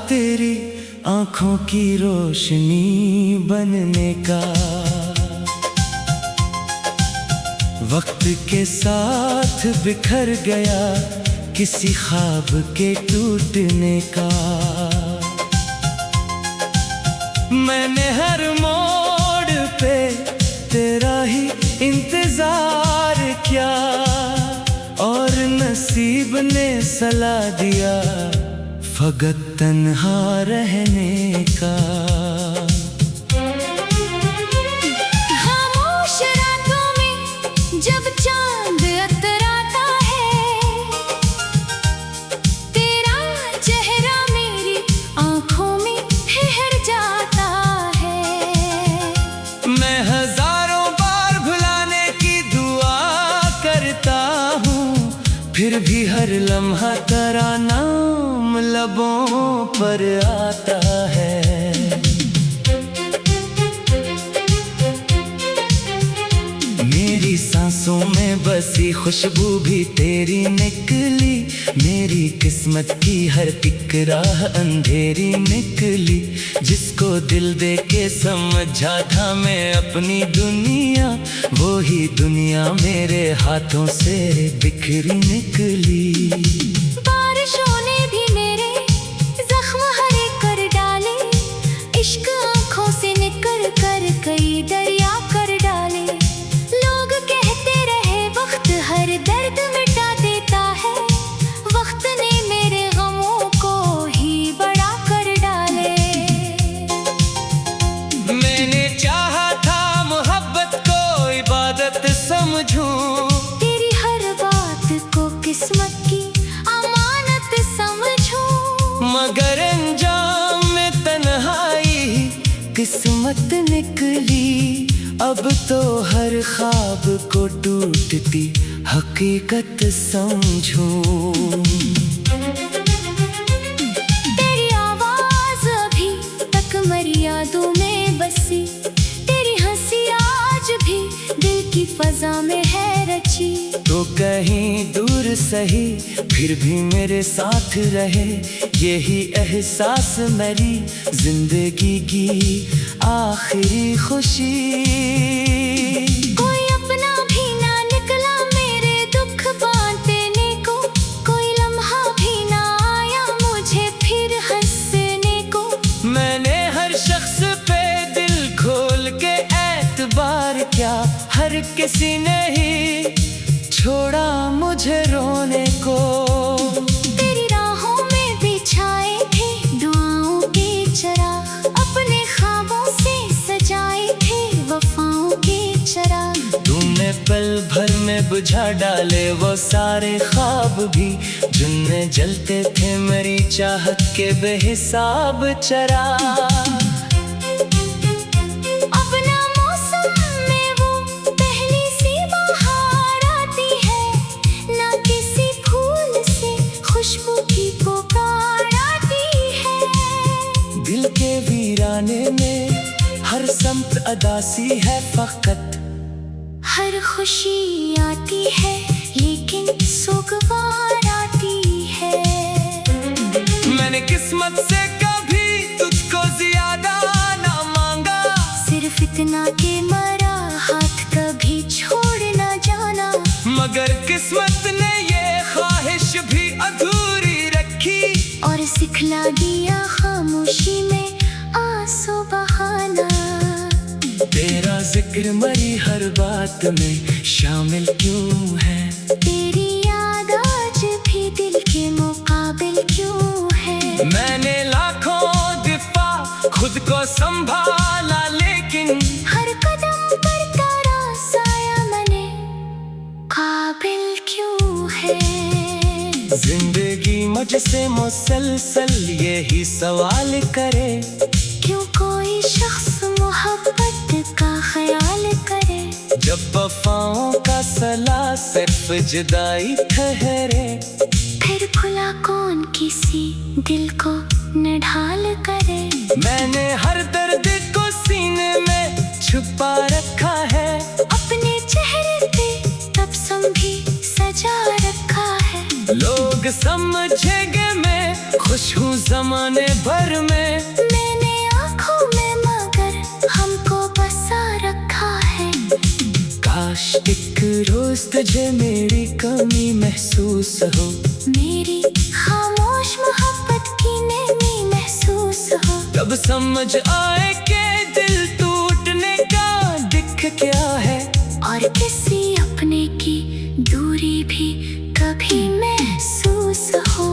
तेरी आंखों की रोशनी बनने का। वक्त के साथ बिखर गया किसी ख्वाब के टूटने का। मैंने हर मोड़ पे तेरा ही इंतजार किया और नसीब ने सलाह दिया फकत तन्हा रहने का। खामोश रातों में जब चांद अतराता है, तेरा चेहरा मेरी आंखों में ठहर जाता है। मैं हजारों बार भुलाने की दुआ करता हूँ, फिर भी हर लम्हा तेरा नाम लबों पर आता है। मेरी सांसों में बसी खुशबू भी तेरी निकली, मेरी किस्मत की हर एक राह अंधेरी निकली। जिसको दिल दे के समझा था मैं अपनी दुनिया, वो ही दुनिया मेरे हाथों से बिखरी निकली। बारिशों ने भी मेरे जख्म हरे कर डाले, इश्क आंखों से निकल कर कई दरिया कर डाले। लोग कहते रहे वक्त हर दर्द मिटा देता है, वक्त ने मेरे गमों को ही बड़ा कर डाले। मैंने चाहा था मोहब्बत को इबादत समझूं, तेरी हर बात को किस्मत की अमानत समझूं। मगर अंजाम में तन्हाई किस्मत निकली। अब तो हर ख्वाब को टूटती हकीकत समझूं। तेरी आवाज अभी तक मेरी यादों में बसी, तेरी हंसी आज भी दिल की फजा में है रची। तो कहीं दूर सही फिर भी मेरे साथ रहे, यही एहसास मेरी जिंदगी की आखिरी खुशी। कोई अपना भी ना निकला मेरे दुख बांटने को, कोई लम्हा भी ना आया मुझे फिर हंसने को। मैंने हर शख्स पे दिल खोल के एतबार किया, हर किसी ने ही छोड़ा मुझे रोने को। तेरी राहों में बिछाए थे दुआओं के चराग, अपने ख्वाबों से सजाए थे वफाओं के चराग। तुमने पल भर में बुझा डाले वो सारे ख्वाब भी, जिनमें जलते थे मेरी चाहत के बेहिसाब चराग। अब ना मौसम में वो पहली सी बहार आती है, ना किसी फूल से खुशबू की पुकार आती है। दिल के वीराने में हर सम्त अदासी है फकत। हर खुशी आती है लेकिन सुगवार आती है। मैंने किस्मत से कभी तुझको ज्यादा ना मांगा, सिर्फ इतना के मरा हाथ कभी छोड़ ना जाना। मगर किस्मत ने ये ख्वाहिश भी अधूरी रखी, और सिखला दिया खामोशी में आंसू बहाना। तेरा जिक्र मरी हर बात में शामिल क्यों है, तेरी याद आज भी दिल के मुकाबिल क्यों है। मैंने लाखों दिफा खुद को संभाला, लेकिन हर कदम पर तेरा साया मने काबिल क्यों है। जिंदगी मुझसे मुसलसल यही सवाल करे, क्यों कोई शख्स मोहब्बत का ख्याल करे। जब वफाओं का सला सिर्फ जुदाई ठहरे। फिर खुला कौन किसी दिल को न ढाल करे। मैंने हर दर्द को सीने में छुपा रखा है, अपने चेहरे पे तबस्सुम भी सजा रखा है। लोग समझेंगे मैं खुश हूँ जमाने भर में। मैंने आँखों में मगर हमको बसा रखा है। काश एक रोज तुझे मेरी कमी महसूस हो, मेरी खामोश मोहब्बत की नमी महसूस हो। तब समझ आए कि दिल टूटने का दिख क्या है, और किसी अपने की दूरी भी कभी महसूस हो।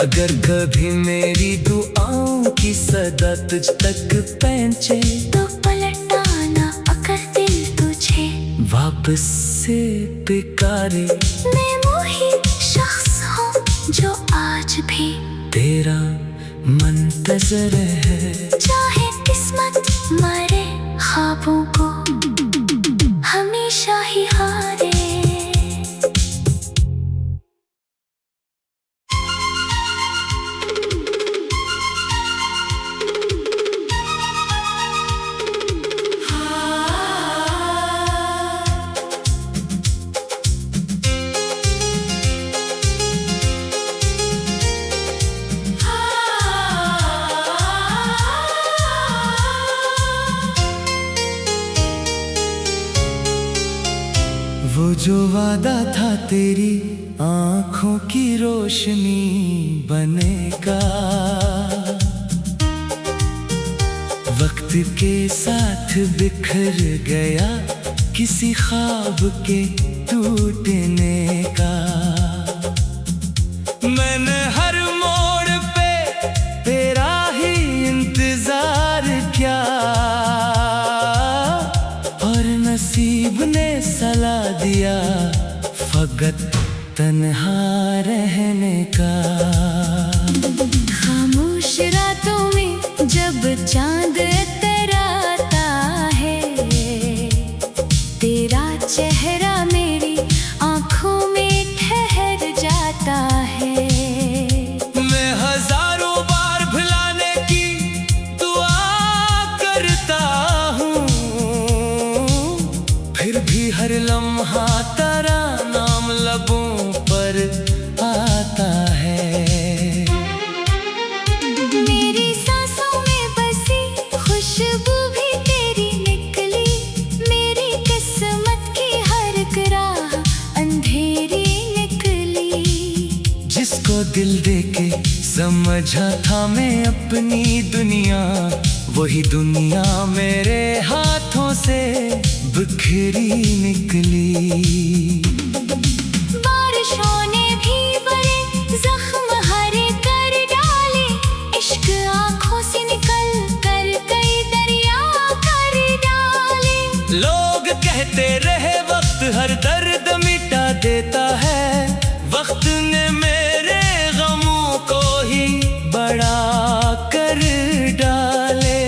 अगर कभी मेरी दुआओं की सदा तुझ तक पहुंचे, तो पलटाना अगर दिल तुझे वापस से पुकारे। मैं वही शख्स हूँ जो आज भी तेरा मुंतज़र है। चाहे किस्मत मारे ख्वाबों को हमेशा ही हारे। वो जो वादा था तेरी आँखों की रोशनी बनेगा, वक्त के साथ बिखर गया किसी ख्वाब के टूटने का। मैंने हर मोड़ पे तेरा ही इंतजार किया, और नसीब ने सला दिया फकत तन्हा रहने का। खामोश रातों में जब चांद इतराता है, तेरा चेहरा मेरी आँखों में ठहर जाता है। मैं हजारों बार भुलाने की दुआ करता हूँ, फिर भी हर लम्हा तेरा नाम लबों पर आता है। मेरी सांसों में बसी खुशबू भी तेरी निकली, मेरी किस्मत की हर राह अंधेरी निकली। जिसको दिल देके समझा था मैं अपनी दुनिया, वही दुनिया मेरे हाथों से बिखरी निकली। बारिशों ने भी बड़े जख्म हरे कर डाले, इश्क आँखों से निकल कर कई दरिया कर डाले। लोग कहते रहे वक्त हर दर्द मिटा देता है, वक्त ने मेरे गमों को ही बड़ा कर डाले।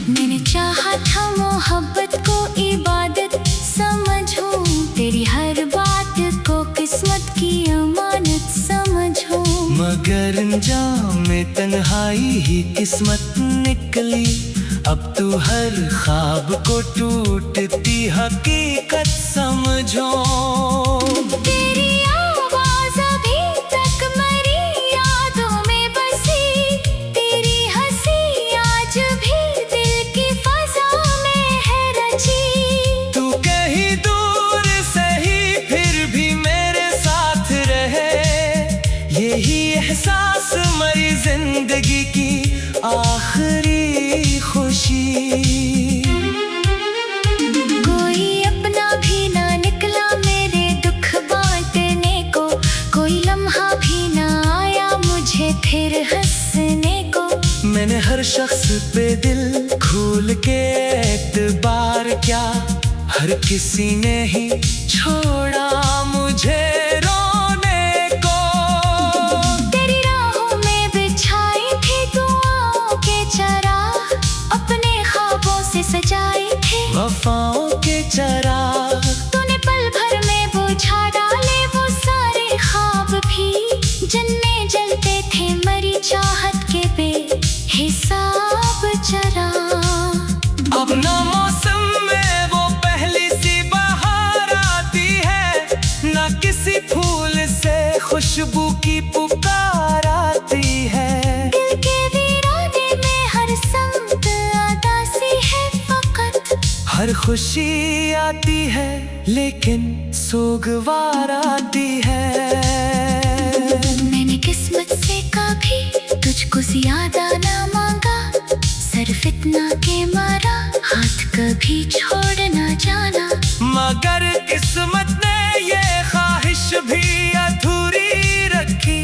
मैंने चाहा था मोहब्बत को इबादत समझूं, तेरी हर बात को किस्मत की अमानत समझूं। मगर अंजाम में तन्हाई ही किस्मत निकली, अब तू हर ख्वाब को टूटती हकीकत समझो। तेरी आवाज़ अभी तक मरी यादों में बसी, तेरी हंसी आज भी दिल की फज़ा में है रची। तू कहीं दूर सही फिर भी मेरे साथ रहे, यही एहसास मरी जिंदगी की आखिरी खुशी। कोई अपना भी ना निकला मेरे दुख बांटने को, कोई लम्हा भी ना आया मुझे फिर हंसने को। मैंने हर शख्स पे दिल खोल के एतबार किया, हर किसी ने ही छोड़ा मुझे रोने को। तेरी राहों में बिछाई थी दुआओं के चराग, अपने ख्वाबों से सजाए थे वफाओं के चराग। तूने पल भर में बुझा डाले वो सारे ख्वाब भी, जलने जलते थे मरी चाहत के बेहिसाब चरा। अब ना मौसम में वो पहली सी बहार आती है, ना खुशबू की पुकार आती है। दिल के वीराने में हर संग उदासी है फकत। हर खुशी आती है लेकिन सोगवार आती है। मैंने किस्मत से कभी तुझको ज्यादा ना मांगा, सर फितना के मारा हाथ कभी छोड़ ना जाना। मगर किस्मत ने ये ख्वाहिश भी अधूरी रखी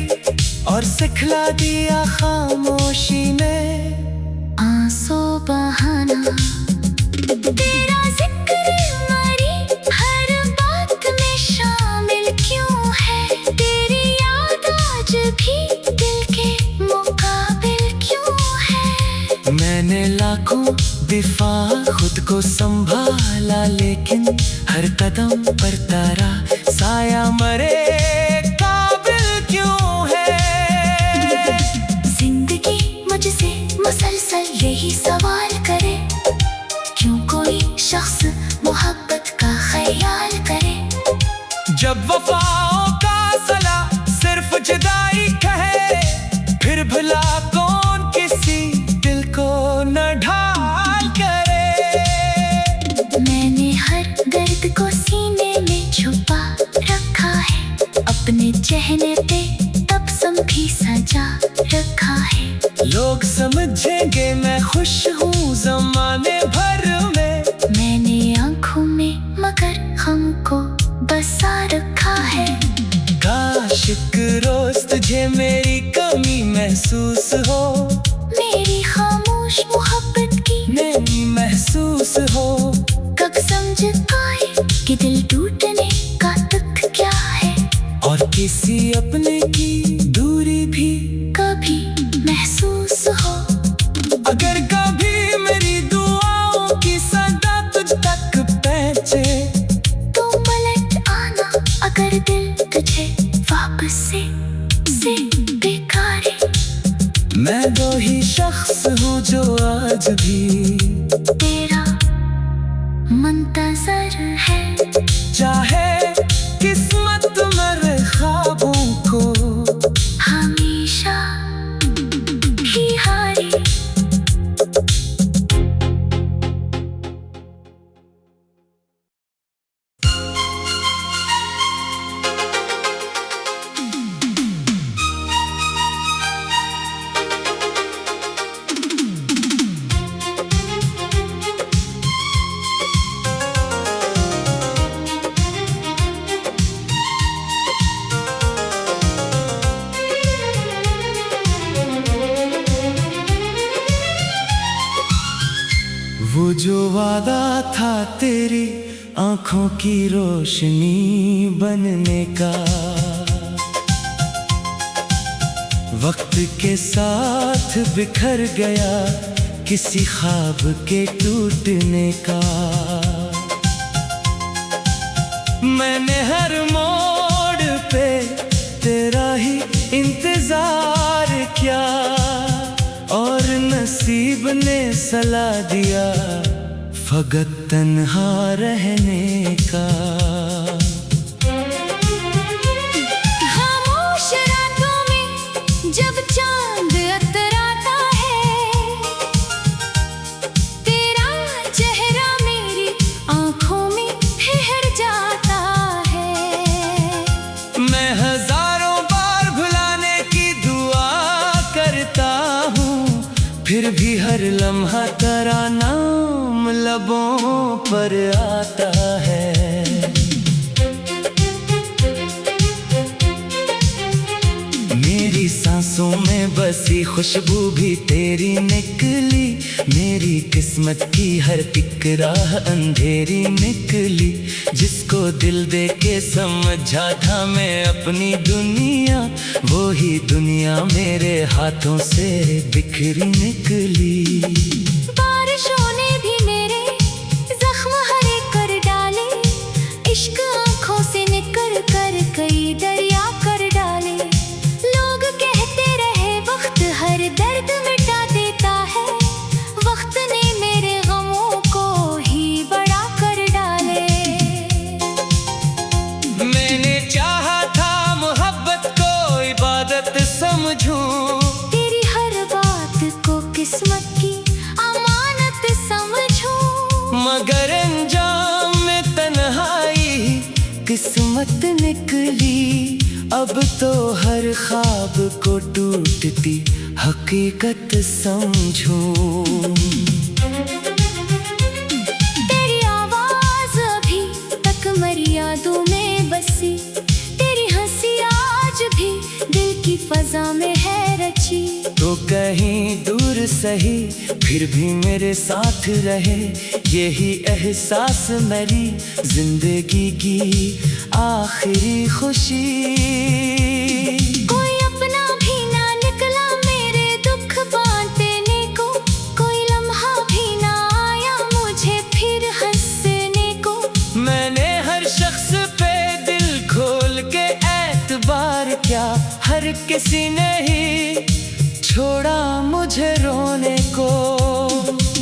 और सिखला दिया खामोशी में आंसू बहाना। तेरा जिक्र हमारी हर बात में शामिल क्यों है, तेरी याद आज भी दिल के मुकाबिल क्यों है। मैंने लाखों दिफा खुद को संभाला, लेकिन हर कदम पर तारा साया मरे काबिल क्यों है। जिंदगी मुझसे मुसलसल यही सवाल करे, क्यों कोई शख्स मोहब्बत का ख्याल करे। जब वफाओं का सला सिर्फ जुदाई कहे, फिर भला कौन किसी दिल को न ढाल करे। मैंने हर दर्द को सीने में छुपा रखा है, अपने चेहरे पे तबस्सुम भी सजा रखा है। लोग समझेंगे मैं खुश हूँ जमाने भर में, मैंने आंखों में मगर गम को बसा रखा है। काश एक रोज तुझे मेरी कमी महसूस हो, मेरी खामोश मोहब्बत की नहीं महसूस हो। कब समझ आए कि दिल टूटने का दुख क्या है, और किसी अपने की दूरी भी कभी महसूस हो। अगर कभी मेरी दुआओं की सदा तुझ तक पहुंचे, तो पलट आना अगर दिल तुझे वापस से बेकारे। मैं दो ही शख्स हूँ जो आज भी तेरा मुंतजर है, चाहे किस्मत मेरे ख्वाबों को हमेशा ही हारे। वो जो वादा था तेरी आंखों की रोशनी बनने का, वक्त के साथ बिखर गया किसी ख्वाब के टूटने का। मैंने हर मोड़ पे तेरा ही इंतजार किया, और नसीब ने सला दिया फकत तन्हा रहने का। खामोश रातों में जब चांद अतराता है, तेरा चेहरा मेरी आंखों में ठहर जाता है। मैं हजारों बार भुलाने की दुआ करता हूँ, फिर भी हर लम्हा तेरा नाम लबों पर आता है। मेरी सांसों में बसी खुशबू भी तेरी निकली, मेरी किस्मत की हर एक राह अंधेरी निकली। जिसको दिल दे के समझा था मैं अपनी दुनिया, वो ही दुनिया मेरे हाथों से बिखरी निकली। बारिशों ने भी मेरे जख्म हरे कर डाले, इश्क आंखों से निकल कर कई दरिया कर डाले। लोग कहते रहे वक्त हर दर्द मिटा देता है, वक्त ने मेरे गमों को ही बड़ा कर डाले। मैंने चाहा था मोहब्बत को अब तो हर ख्वाब को टूटती हकीकत समझूं। तेरी आवाज अभी तक मेरी यादों में बसी, तेरी हंसी आज भी दिल की फजा में है रची। तो कहीं दूर सही फिर भी मेरे साथ रहे, यही एहसास मेरी जिंदगी की आखिरी खुशी। कोई अपना भी ना निकला मेरे दुख बांटने को, कोई लम्हा भी ना आया मुझे फिर हंसने को। मैंने हर शख्स पे दिल खोल के एतबार किया, हर किसी ने ही छोड़ा मुझे रोने को।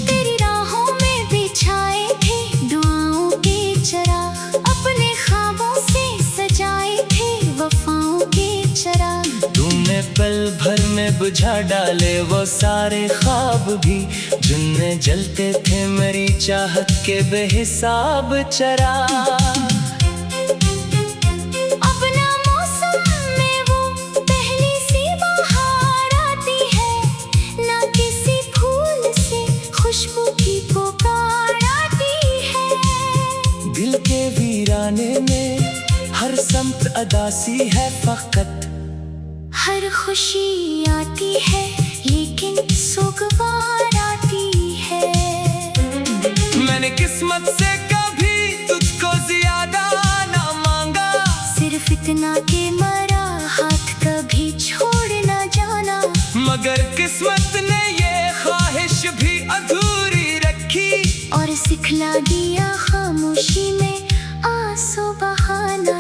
तेरी राहों में बिछाए थे दुआओं के चराग, अपने ख्वाबों से सजाए थे वफाओं के चराग। तुमने पल भर में बुझा डाले वो सारे ख्वाब भी, जिनमें जलते थे मेरी चाहत के बेहिसाब चराग। दिल के वीराने में हर समत अदासी है फकत, हर खुशी आती है लेकिन सुगवार आती है। मैंने किस्मत से कभी तुझको ज्यादा ना मांगा, सिर्फ इतना के मरा हाथ कभी छोड़ ना जाना। मगर किस्मत ने ये ख्वाहिश भी अधूरी रखी, और सिखला दिया खामोशी में आंसू बहाना।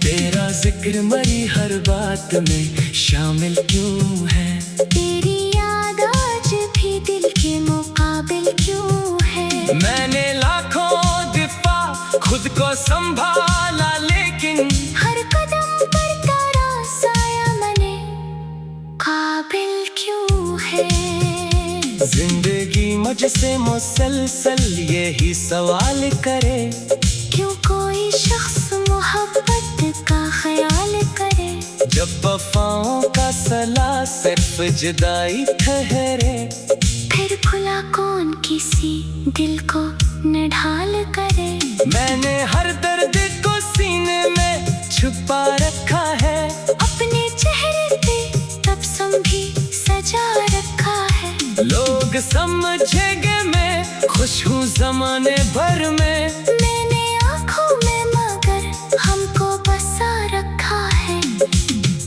तेरा जिक्र मरी हर बात में शामिल क्यों है, तेरी याद आज भी दिल के मुकाबिल क्यों है। मैंने लाखों दिफा खुद को संभाला, लेकिन हर कदम पर तेरा साया मने काबिल क्यों है। जिंदगी मुझसे मुसलसल यही सवाल करे, क्यों कोई शख्स मोहब्बत का ख्याल करे। जब वफाओं का सला सिर्फ जुदाई ठहरे, फिर खुला कौन किसी दिल को न ढाल करे। मैंने हर दर्द को सीने में छुपा रखा है, अपने चेहरे पे तबस्सुम भी सजा रखा है। लोग समझेंगे मैं खुश हूँ जमाने भर में, मैंने आँखों में मगर हमको बसा रखा है।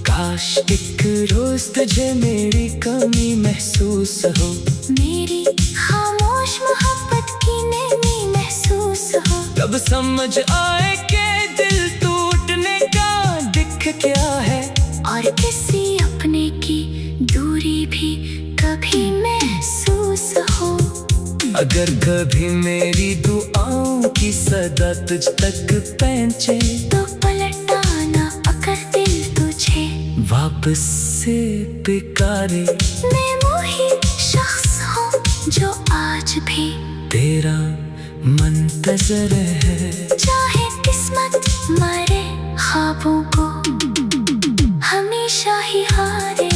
काश एक रोज तुझे मेरी कमी महसूस हो, मेरी खामोश मोहब्बत की नमी महसूस हो। तब समझ आए कि दिल टूटने का दिख क्या है, और किसी अपने की दूरी भी कभी महसूस हो। अगर कभी मेरी दुआओं की सदा तुझ तक पहुंचे, तो पलटाना अगर दिल तुझे वापस से पुकारे। मैं वही शख्स हूँ जो आज भी तेरा मुंतज़िर है, चाहे किस्मत मारे ख्वाबों को हमेशा ही हारे।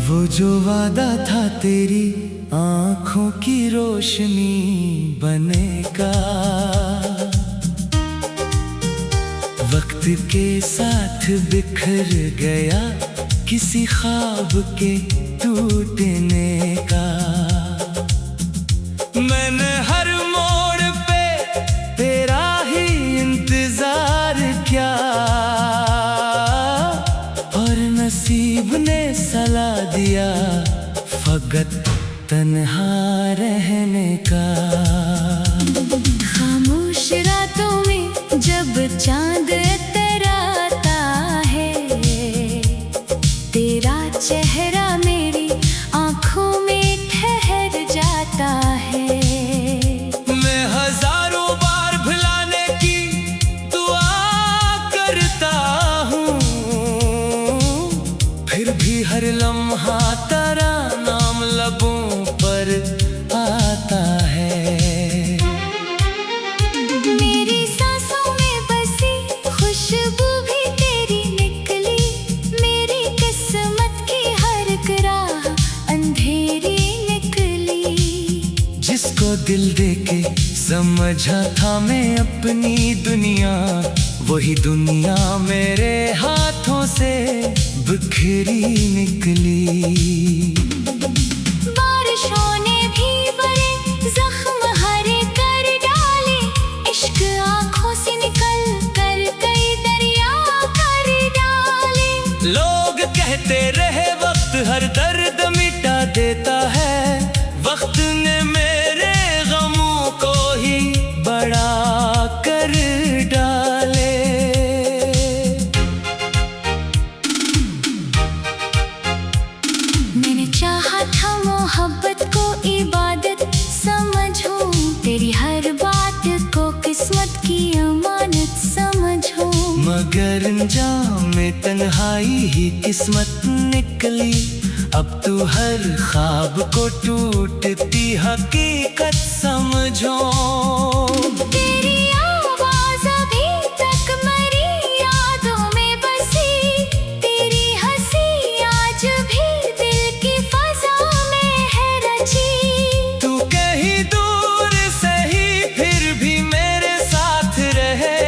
वो जो वादा था तेरी आँखों की रोशनी बनेगा, वक्त के साथ बिखर गया किसी ख्वाब के टूटने का। मैंने हर मोड़ पे तेरा ही इंतजार किया, और नसीब ने सला दिया फकत तन्हा रहने का। खामोश रातों में जब चांद इतराता है, तेरा चेहरा मेरी आंखों में ठहर जाता है। मैं हजारों बार भुलाने की दुआ करता हूँ, फिर भी हर लम्हा तेरा नाम लबों पर आता है। मेरी सांसों में बसी खुशबू भी तेरी निकली, मेरी किस्मत की हर राह अंधेरी निकली। जिसको दिल देके समझा था मैं अपनी दुनिया, वही दुनिया मेरे हाथों से बिखरी निकली। बारिशों ने भी बड़े जख्म हरे कर डाले, इश्क आंखों से निकल कर कई दरिया कर डाले। लोग कहते रहे वक्त हर दर्द मिटा देता है, वक्त ने मेरे गमों को ही बड़ा कर डाले। मैंने चाहा था मोहब्बत को इबादत समझूं, तेरी हर बात को किस्मत की अमानत समझूं। मगर अंजाम में तन्हाई ही किस्मत निकली, अब तू हर ख्वाब को टूटती हकीकत समझो। तेरी आवाज़ अभी तक मेरी यादों में बसी, तेरी हंसी आज भी दिल की फ़ज़ा में है रची। तू कहीं दूर सही फिर भी मेरे साथ रहे,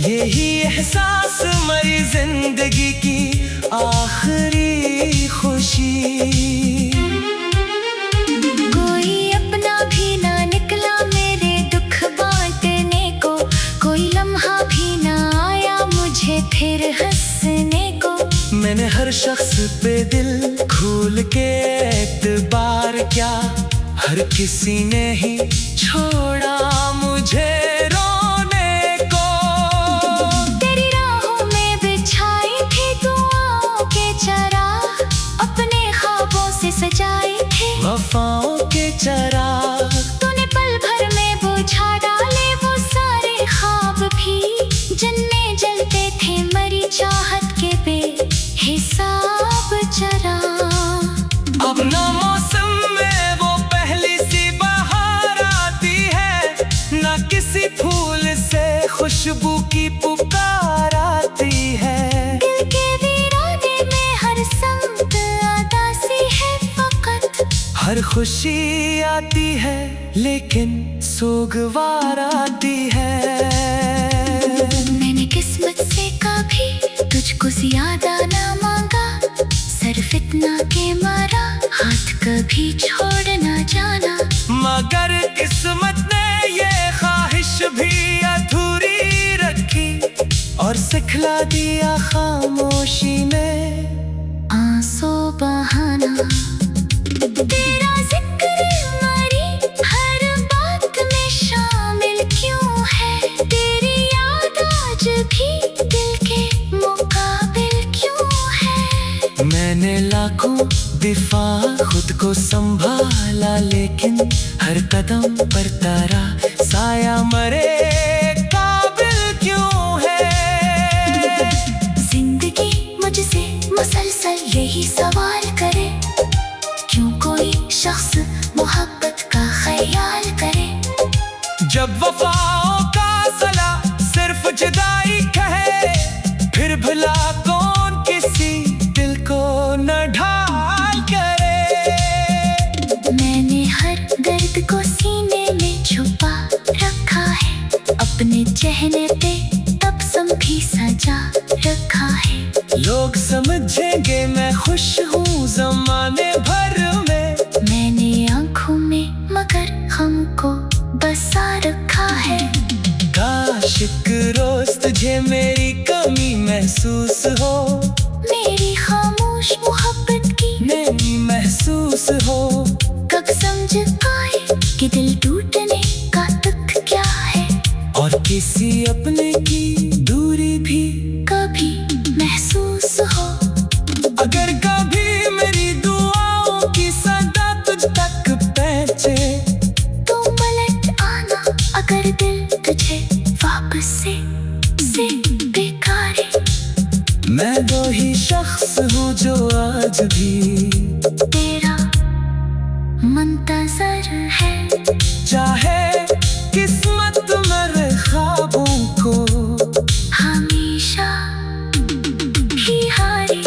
यही एहसास मेरी जिंदगी की आखिरी खुशी। कोई अपना भी ना निकला मेरे दुख बांटने को, कोई लम्हा भी ना आया मुझे फिर हंसने को। मैंने हर शख्स पे दिल खोल के एतबार किया, हर किसी ने ही छोड़ा मुझे रोने को। तेरी राहों में बिछाई थी दुआओं के चराग, अपने ख्वाबों से सजाए थे वफाओं के चराग। तूने पल भर में बुझा डाले वो सारे ख्वाब भी, जलने जलते थे मरी चाहत के बेहिसाब जरा। अब ना मौसम में वो पहली सी बहार आती है, ना किसी फूल से खुशबू की पुकार आती है। दिल के वीराने में हर संग उदासी है फकत, हर खुशी आती है लेकिन सोगवार आती है। मैंने किस्मत से कभी तुझको ज्यादा ना मांगा, सर फितना के मारा हाथ कभी छोड़ ना जाना। मगर किस्मत ने ये ख्वाहिश भी अधूरी रखी, और सिखला दिया खामोशी में आंसू बहाना। तेरा जिक्र हमारी हर बात में शामिल क्यों है, तेरी याद आज भी दिल के मुकाबिल क्यों है। मैंने लाखों दिफा खुद को संभाला, लेकिन हर कदम पर तारा साया मरे काबिल क्यों है। जिंदगी मुझसे मुसलसल यही सवाल करे, क्यों कोई शख्स मोहब्बत का ख्याल करे। जब वफाओं का सला सिर्फ जुदाई कहे, फिर भला कौन किसी दिल को न ढाल करे। मैंने हर दर्द को सीने में छुपा रखा है, अपने चेहरे पे तबस्सुम भी सजा रखा है। लोग समझेंगे मैं खुश हूँ जमाने भर में, मैंने आंखों में मगर गम को बसा रखा है। काश एक रोज तुझे मेरी कमी महसूस हो, मेरी खामोश मोहब्बत की नहीं महसूस हो। कब समझ पाए कि दिल टूटने का दुख क्या है, और किसी अपने की दूरी भी कभी महसूस हो। अगर आज भी तेरा मुंतजर है। चाहे किस्मत मेरे ख्वाबों को हमेशा ही हारे।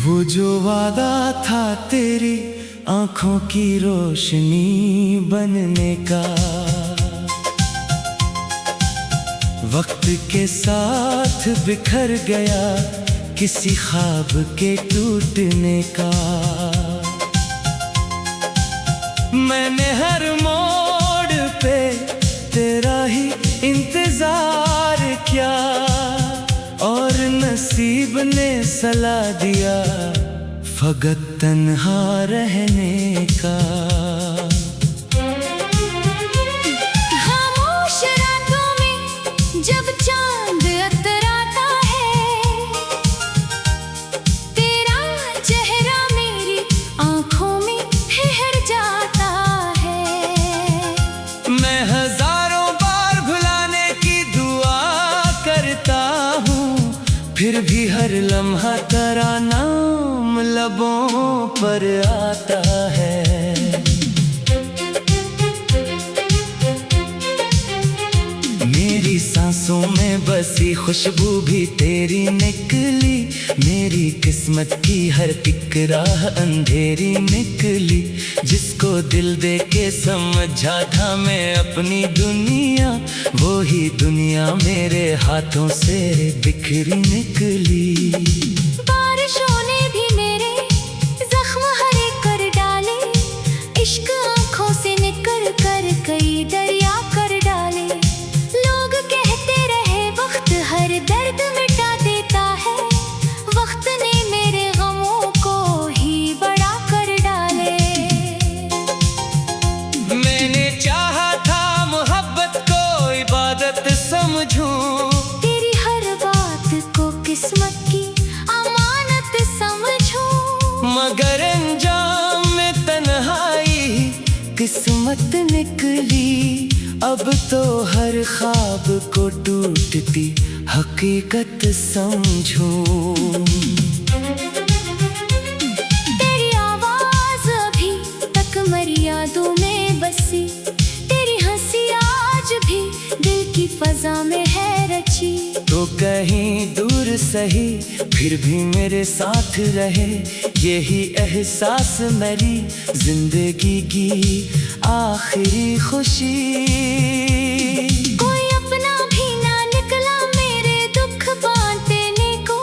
वो जो वादा था तेरी आंखों की रोशनी बनने का, वक्त के साथ बिखर गया किसी ख्वाब के टूटने का। मैंने हर मोड़ पे तेरा ही इंतजार किया और नसीब ने सला दिया फकत तन्हा रहने का। खामोश रातों में जब चांद अतराता है, तेरा चेहरा मेरी आंखों में ठहर जाता है। मैं हजारों बार भुलाने की दुआ करता हूँ, फिर भी हर लम्हा तेरा नाम लबों पर आता है। मेरी सांसों में बसी खुशबू भी तेरी निकली, मेरी किस्मत की हर एक राह अंधेरी निकली। जिसको दिल दे के समझा था मैं अपनी दुनिया, वो ही दुनिया मेरे हाथों से बिखरी निकली। बारिशों ने भी मेरे जख्म हरे कर डाले, इश्क आंखों से निकल कर कई दरिया कर डाले। लोग कहते रहे वक्त हर दर्द मिटा देता है, वक्त ने मेरे गमों को ही बड़ा कर डाले। मैंने चाहा था मोहब्बत को इबादत समझूं, तेरी हर बात को किस्मत की अमानत समझूं, मगर अंजाम में तन्हाई किस्मत निकली। अब तो हर ख्वाब को टूटती हकीकत समझूं। तेरी आवाज अभी तक मेरी यादों में बसी, तेरी हंसी आज भी दिल की फजा में है रची। तो कहीं दूर सही फिर भी मेरे साथ रहे, यही एहसास मेरी जिंदगी की आखिरी खुशी। कोई अपना भी ना निकला मेरे दुख बांटने को,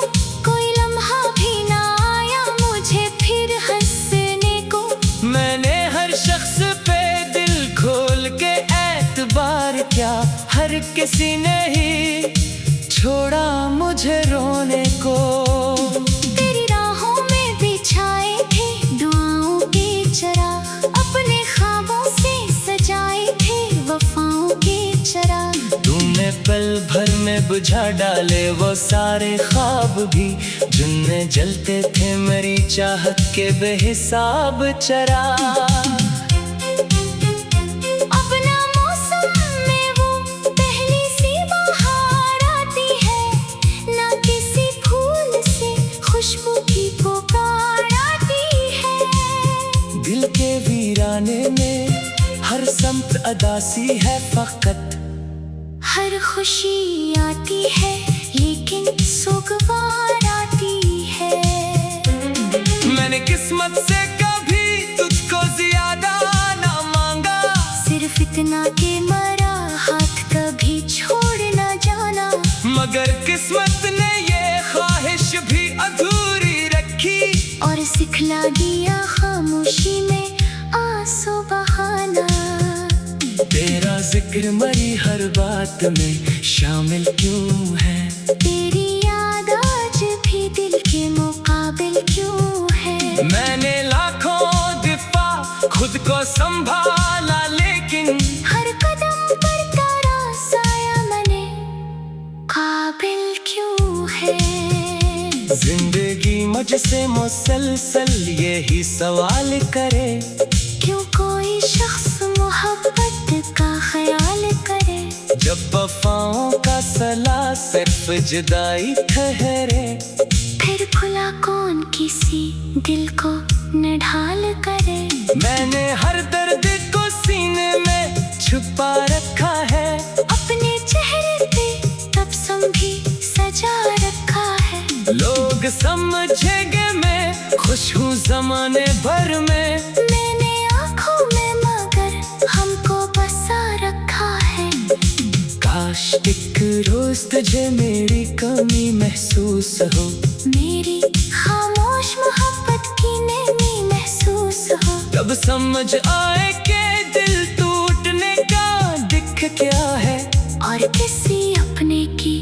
कोई लम्हा भी ना आया मुझे फिर हंसने को। मैंने हर शख्स पे दिल खोल के एतबार किया, हर किसी ने ही छोड़ा मुझे रोने को। तेरी राहों में बिछाए थे दुआओं के चराग, अपने ख्वाबों से सजाए थे वफाओं के चराग। तुमने पल भर में बुझा डाले वो सारे ख्वाब भी, जिनमें जलते थे मेरी चाहत के बेहिसाब चराग। अपना मौसम में वो पहली सी बहार आती है, ना किसी फूल से खुशबू की पुकार आती है। दिल के वीराने में हर समत अदासी है फकत, हर खुशी आती है लेकिन सोगवार आती है। मैंने किस्मत से कभी तुझको ज्यादा ना मांगा, सिर्फ इतना के मरा हाथ कभी छोड़ ना जाना। मगर किस्मत ने ये ख्वाहिश भी अधूरी रखी और सिखला दिया खामोशी में आंसू बहाना। तेरा जिक्र मेरी हर बात में शामिल क्यों है, तेरी याद आज भी दिल के जिंदगी मुझसे मुसलसल यही सवाल करे, क्यों कोई शख्स मोहब्बत का ख्याल करे। जब वफाओं का सला सिर्फ जुदाई ठहरे, फिर भुला कौन किसी दिल को न ढाल करे। मैंने हर दर्द को सीने में छुपा रखा है, अपने चेहरे पे तबस्सुम भी सजा रखा है। लोग समझेंगे मैं खुश हूँ जमाने भर में, मैंने आँखों में मगर हमको बसा रखा है। काश एक रोज तुझे मेरी कमी महसूस हो, मेरी खामोश मोहब्बत की नमी महसूस हो। तब समझ आए कि दिल टूटने का दिख क्या है, और किसी अपने की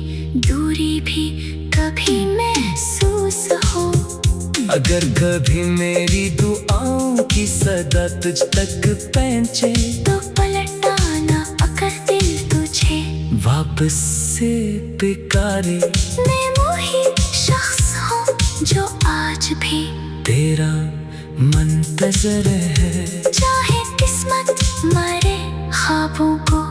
दूरी भी कभी महसूस हो। अगर कभी मेरी दुआओं की सदा तुझ तक पहुंचे, तो पलटाना अगर दिल तुझे वापस से पुकारे। मैं वही शख्स हूँ जो आज भी तेरा मंतज़र है। चाहे किस्मत मारे ख्वाबों को